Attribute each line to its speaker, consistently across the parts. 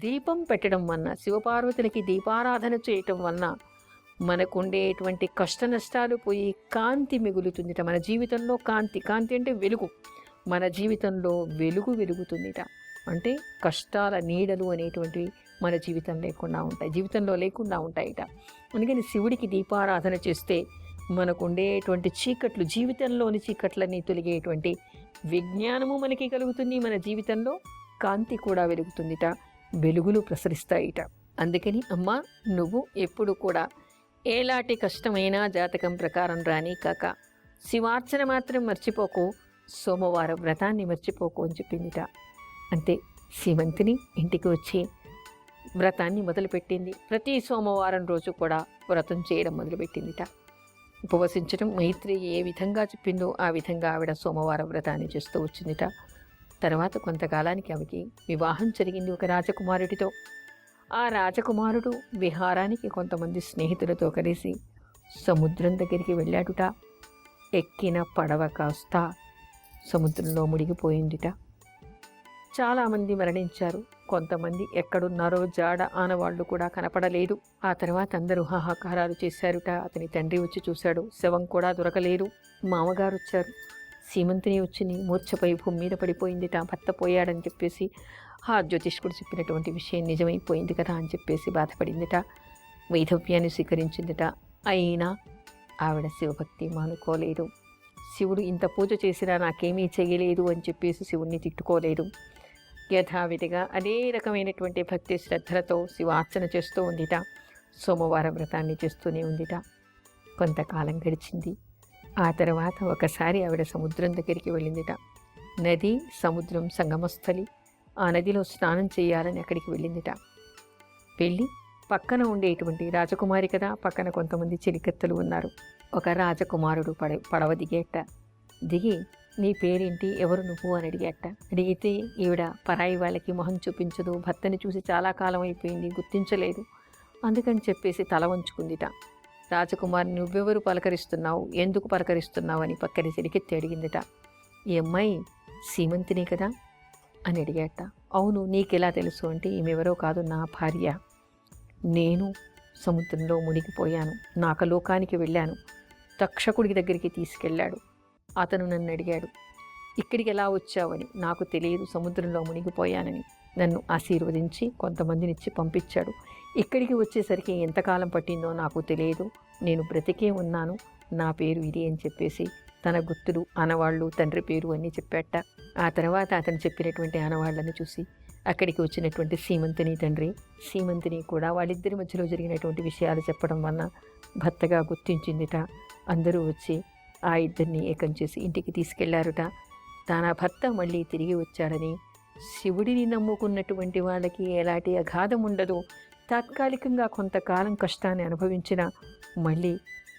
Speaker 1: దీపం పెట్టడం వలన, శివపార్వతులకి దీపారాధన చేయటం వలన మనకుండేటువంటి కష్ట నష్టాలు పోయి కాంతి మిగులుతుందిట. మన జీవితంలో కాంతి, కాంతి అంటే వెలుగు. మన జీవితంలో వెలుగు వెలుగుతుందిట. అంటే కష్టాల నీడలు అనేటువంటివి మన జీవితంలో లేకుండా ఉంటాయిట. అందుకని శివుడికి దీపారాధన చేస్తే మనకు ఉండేటువంటి చీకట్లు, జీవితంలోని చీకట్లన్నీ తొలగేటువంటి విజ్ఞానము మనకి కలుగుతుంది. మన జీవితంలో కాంతి కూడా వెలుగుతుందిట, వెలుగులు ప్రసరిస్తాయిట. అందుకని అమ్మ, నువ్వు ఎప్పుడు కూడా ఏలాంటి కష్టమైనా జాతకం ప్రకారం రాని కాక శివార్చన మాత్రం మర్చిపోకు, సోమవారం వ్రతాన్ని మర్చిపోకు అని చెప్పిందిట. అంతే, సీమంతిని ఇంటికి వచ్చి వ్రతాన్ని మొదలుపెట్టింది. ప్రతి సోమవారం రోజు కూడా వ్రతం చేయడం మొదలుపెట్టిందిట. ఉపవసించడం మైత్రి ఏ విధంగా చెప్పిందో ఆ విధంగా ఆవిడ సోమవారం వ్రతాన్ని చేస్తూ వచ్చిందిట. తర్వాత కొంతకాలానికి ఆమెకి వివాహం జరిగింది ఒక రాజకుమారుడితో. ఆ రాజకుమారుడు విహారానికి కొంతమంది స్నేహితులతో కలిసి సముద్రం దగ్గరికి వెళ్ళాడుట. ఎక్కిన పడవ కాస్త సముద్రంలో మునిగిపోయిందిట. చాలామంది మరణించారు. కొంతమంది ఎక్కడున్నారో జాడ ఆనవాళ్లు కూడా కనపడలేదు. ఆ తర్వాత అందరూ హాహాకారాలు చేశారుట. అతని తండ్రి వచ్చి చూశాడు, శవం కూడా దొరకలేదు. మామగారు వచ్చారు, సీమంతిని వచ్చి మూర్ఛపై భూమి మీద పడిపోయిందిట, భర్త పోయాడని చెప్పేసి ఆ జ్యోతిష్కుడు చెప్పినటువంటి విషయం నిజమైపోయింది కదా అని చెప్పేసి బాధపడిందిట. వైధవ్యాన్ని స్వీకరించిందిట. అయినా ఆవిడ శివభక్తి మానుకోలేదు. శివుడు ఇంత పూజ చేసినా నాకేమీ చేయలేదు అని చెప్పేసి శివుణ్ణి తిట్టుకోలేదు. యథావిధిగా అదే రకమైనటువంటి భక్తి శ్రద్ధలతో శివార్చన చేస్తూ ఉందిట. సోమవారం వ్రతాన్ని చేస్తూనే ఉందిట. కొంతకాలం గడిచింది. ఆ తర్వాత ఒకసారి ఆవిడ సముద్రం దగ్గరికి వెళ్ళిందిట. నది సముద్రం సంగమస్థలి. ఆ నదిలో స్నానం చేయాలని అక్కడికి వెళ్ళిందిట. వెళ్ళి పక్కన ఉండేటువంటి రాజకుమారి కదా, పక్కన కొంతమంది చెలికత్తెలు ఉన్నారు. ఒక రాజకుమారుడు పడవ దిగేట. దిగి, నీ పేరేంటి, ఎవరు నువ్వు అని అడిగేట. అడిగితే ఈవిడ పరాయి వాళ్ళకి మొహం చూపించదు, భర్తని చూసి చాలా కాలం అయిపోయింది, గుర్తించలేదు, అందుకని చెప్పేసి తల వంచుకుందిట. రాజకుమారి, నువ్వెవరు పలకరిస్తున్నావు, ఎందుకు పలకరిస్తున్నావు అని పక్కన చెలికెత్తి అడిగిందిట. ఈ అమ్మాయి సీమంతిని కదా అని అడిగాట. అవును, నీకెలా తెలుసు అంటే, ఈమెవరో కాదు, నా భార్య. నేను సముద్రంలో మునిగిపోయాను, నాకలోకానికి వెళ్ళాను, తక్షకుడి దగ్గరికి తీసుకెళ్ళాడు. అతను నన్ను అడిగాడు, ఇక్కడికి ఎలా వచ్చావని. నాకు తెలియదు, సముద్రంలో మునిగిపోయానని. నన్ను ఆశీర్వదించి కొంతమందినిచ్చి పంపించాడు. ఇక్కడికి వచ్చేసరికి ఎంతకాలం పట్టిందో నాకు తెలియదు, నేను బ్రతికే ఉన్నాను, నా పేరు ఇది అని చెప్పేసి తన గుర్తులు, ఆనవాళ్ళు, తండ్రి పేరు అన్నీ చెప్పాట. ఆ తర్వాత అతను చెప్పినటువంటి ఆనవాళ్లను చూసి అక్కడికి వచ్చినటువంటి సీమంతిని తండ్రి, సీమంతిని కూడా వాళ్ళిద్దరి మధ్యలో జరిగినటువంటి విషయాలు చెప్పడం వలన భర్తగా గుర్తించిందిట. అందరూ వచ్చి ఆ ఇద్దరిని ఏకం చేసి ఇంటికి తీసుకెళ్లారుట. తన భర్త మళ్ళీ తిరిగి వచ్చాడని, శివుడిని నమ్ముకున్నటువంటి వాళ్ళకి ఎలాంటి అగాధం ఉండదు, తాత్కాలికంగా కొంతకాలం కష్టాన్ని అనుభవించిన మళ్ళీ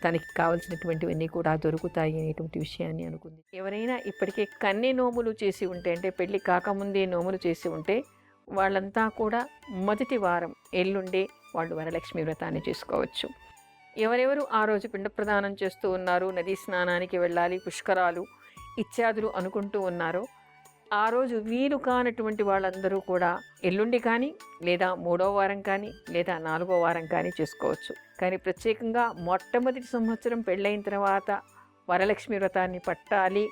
Speaker 1: తనకి కావలసినటువంటివన్నీ కూడా దొరుకుతాయి అనేటువంటి విషయాన్ని అనుకుంది. ఎవరైనా ఇప్పటికే కన్నె నోములు చేసి ఉంటే, అంటే పెళ్లి కాకముందే నోములు చేసి ఉంటే, వాళ్ళంతా కూడా మొదటి వారం ఎల్లుండే వాళ్ళు వరలక్ష్మి వ్రతాన్ని చేసుకోవచ్చు. ఎవరెవరు ఆ రోజు పిండ ప్రదానం చేస్తూ ఉన్నారు, నదీ స్నానానికి వెళ్ళాలి, పుష్కరాలు ఇత్యాదులు అనుకుంటూ ఉన్నారో, ఆ రోజు వీలు కానటువంటి వాళ్ళందరూ కూడా ఎల్లుండి కానీ, లేదా 3వ వారం కానీ, లేదా 4వ వారం కానీ చేసుకోవచ్చు. కానీ ప్రత్యేకంగా మొట్టమొదటి సంవత్సరం పెళ్ళైన తర్వాత వరలక్ష్మి వ్రతాన్ని పట్టాలి,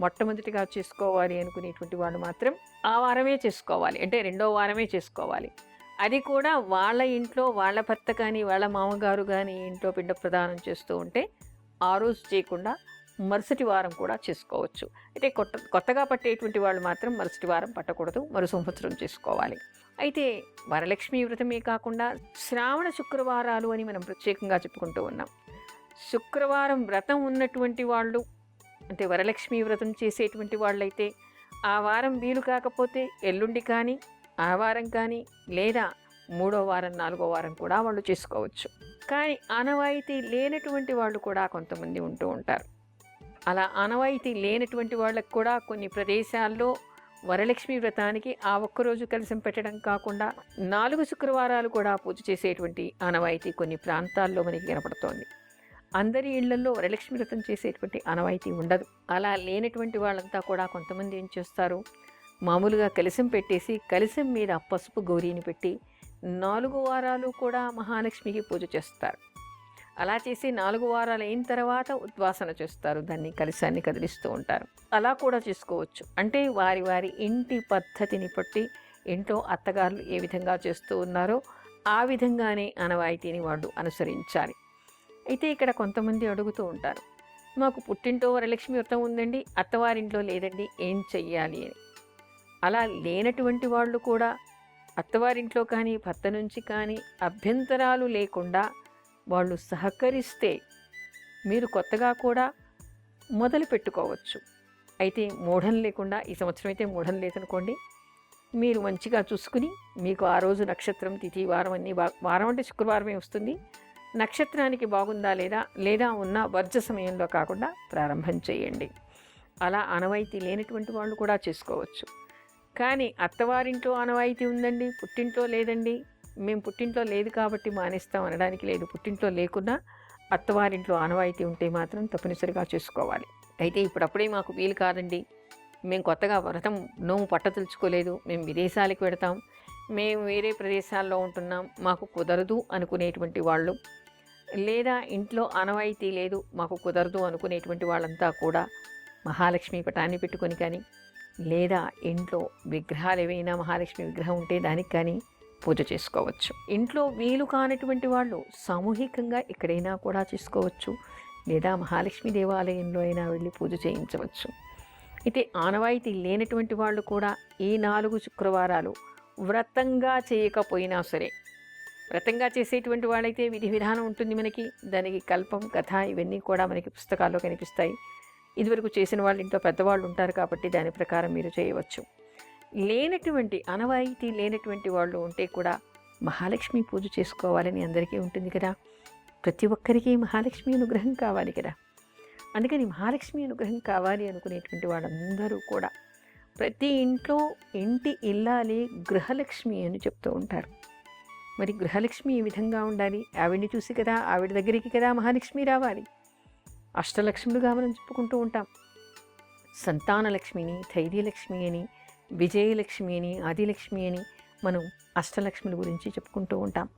Speaker 1: మొట్టమొదటిగా చేసుకోవాలి అనుకునేటువంటి వాళ్ళు మాత్రం ఆ వారమే చేసుకోవాలి, అంటే 2వ వారమే చేసుకోవాలి. అది కూడా వాళ్ళ ఇంట్లో వాళ్ళ భర్త కానీ వాళ్ళ మామగారు కానీ ఇంట్లో పిండ ప్రదానం చేస్తూ ఉంటే ఆ రోజు చేయకుండా మరుసటి వారం కూడా చేసుకోవచ్చు. అయితే కొత్తగా పట్టేటువంటి వాళ్ళు మాత్రం మరుసటి వారం పట్టకూడదు, మరు సంవత్సరం చేసుకోవాలి. అయితే వరలక్ష్మి వ్రతమే కాకుండా శ్రావణ శుక్రవారాలు అని మనం ప్రత్యేకంగా చెప్పుకుంటూ ఉన్నాం. శుక్రవారం వ్రతం ఉన్నటువంటి వాళ్ళు, అంటే వరలక్ష్మి వ్రతం చేసేటువంటి వాళ్ళైతే ఆ వారం వీలు కాకపోతే ఎల్లుండి కానీ, ఆ వారం కానీ, లేదా 3వ వారం 4వ వారం కూడా వాళ్ళు చేసుకోవచ్చు. కానీ ఆనవాయితీ లేనటువంటి వాళ్ళు కూడా కొంతమంది ఉంటూ ఉంటారు. అలా ఆనవాయితీ లేనటువంటి వాళ్ళకు కూడా కొన్ని ప్రదేశాల్లో వరలక్ష్మి వ్రతానికి ఆ ఒక్కరోజు కలశం పెట్టడం కాకుండా 4 శుక్రవారాలు కూడా పూజ చేసేటువంటి ఆనవాయితీ కొన్ని ప్రాంతాల్లో మనకి కనపడుతోంది. అందరి ఇళ్లలో వరలక్ష్మి వ్రతం చేసేటువంటి ఆనవాయితీ ఉండదు. అలా లేనటువంటి వాళ్ళంతా కూడా కొంతమంది ఏం చేస్తారు, మామూలుగా కలశం పెట్టేసి కలశం మీద పసుపు గౌరీని పెట్టి 4 వారాలు కూడా మహాలక్ష్మికి పూజ చేస్తారు. అలా చేసి 4 వారాలు అయిన తర్వాత ఉద్వాసన చేస్తారు. దాన్ని కలశాన్ని కదిలిస్తూ ఉంటారు. అలా కూడా చేసుకోవచ్చు. అంటే వారి వారి ఇంటి పద్ధతిని బట్టి ఇంట్లో అత్తగారులు ఏ విధంగా చేస్తూ ఉన్నారో ఆ విధంగానే ఆనవాయితీని వాళ్ళు అనుసరించాలి. అయితే ఇక్కడ కొంతమంది అడుగుతూ ఉంటారు, మాకు పుట్టింటో వరలక్ష్మి వ్రతం ఉందండి, అత్తవారింట్లో లేదండి, ఏం చెయ్యాలి అని. అలా లేనటువంటి వాళ్ళు కూడా అత్తవారింట్లో కానీ భర్త నుంచి కానీ అభ్యంతరాలు లేకుండా వాళ్ళు సహకరిస్తే మీరు కొత్తగా కూడా మొదలు పెట్టుకోవచ్చు. అయితే మూఢం లేకుండా, ఈ సంవత్సరం అయితే మూఢం లేదనుకోండి, మీరు మంచిగా చూసుకుని మీకు ఆ రోజు నక్షత్రం తిథి వారం అన్నీ వారం అంటే శుక్రవారమే వస్తుంది, నక్షత్రానికి బాగుందా లేదా ఉన్న వర్జ సమయంలో కాకుండా ప్రారంభం చేయండి. అలా ఆనవాయితీ లేనటువంటి వాళ్ళు కూడా చేసుకోవచ్చు. కానీ అత్తవారింట్లో ఆనవాయితీ ఉందండి, పుట్టింట్లో లేదండి, మేము పుట్టింట్లో లేదు కాబట్టి మానేస్తాం అనడానికి లేదు. పుట్టింట్లో లేకున్నా అత్తవారింట్లో ఆనవాయితీ ఉంటే మాత్రం తప్పనిసరిగా చేసుకోవాలి. అయితే ఇప్పుడప్పుడే మాకు వీలు కాదండి, మేము కొత్తగా వ్రతం నోము పట్టదలుచుకోలేదు, మేము విదేశాలకు వెడతాం, మేము వేరే ప్రదేశాల్లో ఉంటున్నాం, మాకు కుదరదు అనుకునేటువంటి వాళ్ళు, లేదా ఇంట్లో ఆనవాయితీ లేదు మాకు కుదరదు అనుకునేటువంటి వాళ్ళంతా కూడా మహాలక్ష్మి పటాన్ని పెట్టుకొని కానీ, లేదా ఇంట్లో విగ్రహాలు ఏవైనా మహాలక్ష్మి విగ్రహం ఉంటే దానికి కానీ పూజ చేసుకోవచ్చు. ఇంట్లో వీలు కానటువంటి వాళ్ళు సామూహికంగా ఎక్కడైనా కూడా చేసుకోవచ్చు, లేదా మహాలక్ష్మి దేవాలయంలో అయినా వెళ్ళి పూజ చేయించవచ్చు. అయితే ఆనవాయితీ లేనటువంటి వాళ్ళు కూడా ఈ 4 శుక్రవారాలు వ్రతంగా చేయకపోయినా సరే, వ్రతంగా చేసేటువంటి వాళ్ళైతే విధి విధానం ఉంటుంది మనకి, దానికి కల్పం కథ ఇవన్నీ కూడా మనకి పుస్తకాల్లో కనిపిస్తాయి. ఇదివరకు చేసిన వాళ్ళు ఇంట్లో పెద్దవాళ్ళు ఉంటారు కాబట్టి దాని ప్రకారం మీరు చేయవచ్చు. లేనటువంటి ఆనవాయితీ లేనటువంటి వాళ్ళు ఉంటే కూడా మహాలక్ష్మి పూజ చేసుకోవాలని అందరికీ ఉంటుంది కదా, ప్రతి ఒక్కరికి మహాలక్ష్మి అనుగ్రహం కావాలి కదా. అందుకని మహాలక్ష్మి అనుగ్రహం కావాలి అనుకునేటువంటి వాళ్ళందరూ కూడా ప్రతి ఇంట్లో ఇంటి ఇల్లాలి గృహలక్ష్మి అని చెప్తూ ఉంటారు. మరి గృహలక్ష్మి ఈ విధంగా ఉండాలి, ఆవిడ్ని చూసి కదా, ఆవిడ దగ్గరికి కదా మహాలక్ష్మి రావాలి. అష్టలక్ష్ములుగా మనం చెప్పుకుంటూ ఉంటాం. సంతానలక్ష్మిని, ధైర్యలక్ష్మి అని, విజయలక్ష్మి అని, ఆదిలక్ష్మి అని మనం అష్టలక్ష్ముల గురించి చెప్పుకుంటూ ఉంటాం.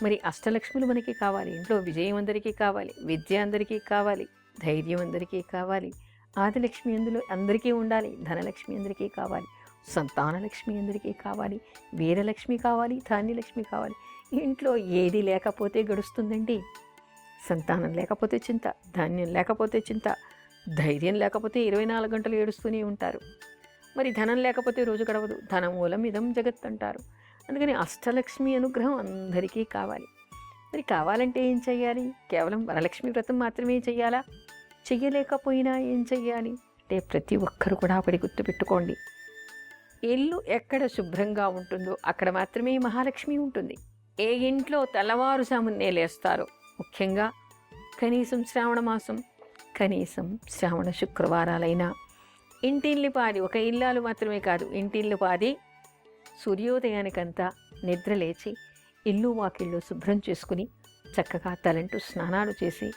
Speaker 1: మరి అష్టలక్ష్ములు మనకి కావాలి, ఇంట్లో విజయం అందరికీ కావాలి, విద్య అందరికీ కావాలి, ధైర్యం అందరికీ కావాలి, ఆదిలక్ష్మి అందులో అందరికీ ఉండాలి, ధనలక్ష్మి అందరికీ కావాలి, సంతానలక్ష్మి అందరికీ కావాలి, వీరలక్ష్మి కావాలి, ధాన్యలక్ష్మి కావాలి. ఇంట్లో ఏది లేకపోతే గడుస్తుందండి. సంతానం లేకపోతే చింత, ధాన్యం లేకపోతే చింత, ధైర్యం లేకపోతే 24 గంటలు ఏడుస్తూనే ఉంటారు. మరి ధనం లేకపోతే రోజు గడవదు. ధనమూలం ఇదం జగత్ అంటారు. అందుకని అష్టలక్ష్మి అనుగ్రహం అందరికీ కావాలి. మరి కావాలంటే ఏం చెయ్యాలి? కేవలం వరలక్ష్మి వ్రతం మాత్రమే చెయ్యాలా? చెయ్యలేకపోయినా ఏం చెయ్యాలి అంటే ప్రతి ఒక్కరు కూడా ఒకటి గుర్తుపెట్టుకోండి, ఇల్లు ఎక్కడ శుభ్రంగా ఉంటుందో అక్కడ మాత్రమే మహాలక్ష్మి ఉంటుంది. ఏ ఇంట్లో తెల్లవారుజామునే లేస్తారో, ముఖ్యంగా కనీసం శ్రావణ మాసం, కనీసం శ్రావణ శుక్రవారాలైనా ఇంటిల్లిపాది, ఒక ఇల్లాలు మాత్రమే కాదు, ఇంటిల్లిపాది సూర్యోదయానికంతా నిద్రలేచి ఇల్లు వాకిళ్ళు శుభ్రం చేసుకుని చక్కగా తలంటూ స్నానాలు చేసి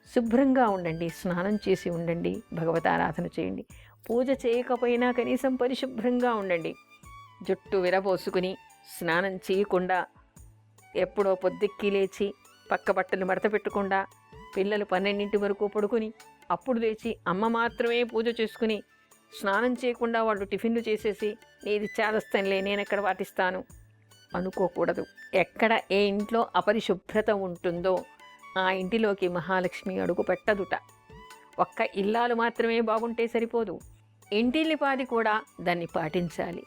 Speaker 1: శుభ్రంగా ఉండండి. స్నానం చేసి ఉండండి, భగవతారాధన చేయండి. పూజ చేయకపోయినా కనీసం పరిశుభ్రంగా ఉండండి. జుట్టు విరబోసుకుని స్నానం చేయకుండా ఎప్పుడో పొద్దుక్కి లేచి పక్క బట్టలు మడత పెట్టకుండా పిల్లలు 12 వరకు పడుకుని అప్పుడు లేచి అమ్మ మాత్రమే పూజ చేసుకుని స్నానం చేయకుండా వాళ్ళు టిఫిన్లు చేసేసి నీది చేదస్తానులే నేనెక్కడ పాటిస్తాను అనుకోకూడదు. ఎక్కడ ఏ ఇంట్లో అపరిశుభ్రత ఉంటుందో ఆ ఇంటిలోకి మహాలక్ష్మి అడుగు పెట్టదుట. ఒక్క ఇల్లాలు మాత్రమే బాగుంటే సరిపోదు, ఇంటిల్లిపాది కూడా దాన్ని పాటించాలి.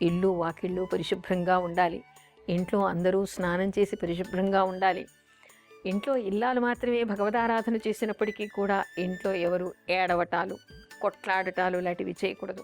Speaker 1: ఇల్లు వాకిళ్ళు పరిశుభ్రంగా ఉండాలి, ఇంట్లో అందరూ స్నానం చేసి పరిశుభ్రంగా ఉండాలి. ఇంట్లో ఇల్లాలు మాత్రమే భగవదారాధన చేసినప్పటికీ కూడా ఇంట్లో ఎవరు ఏడవటాలు, కొట్లాడటాలు లాంటివి చేయకూడదు.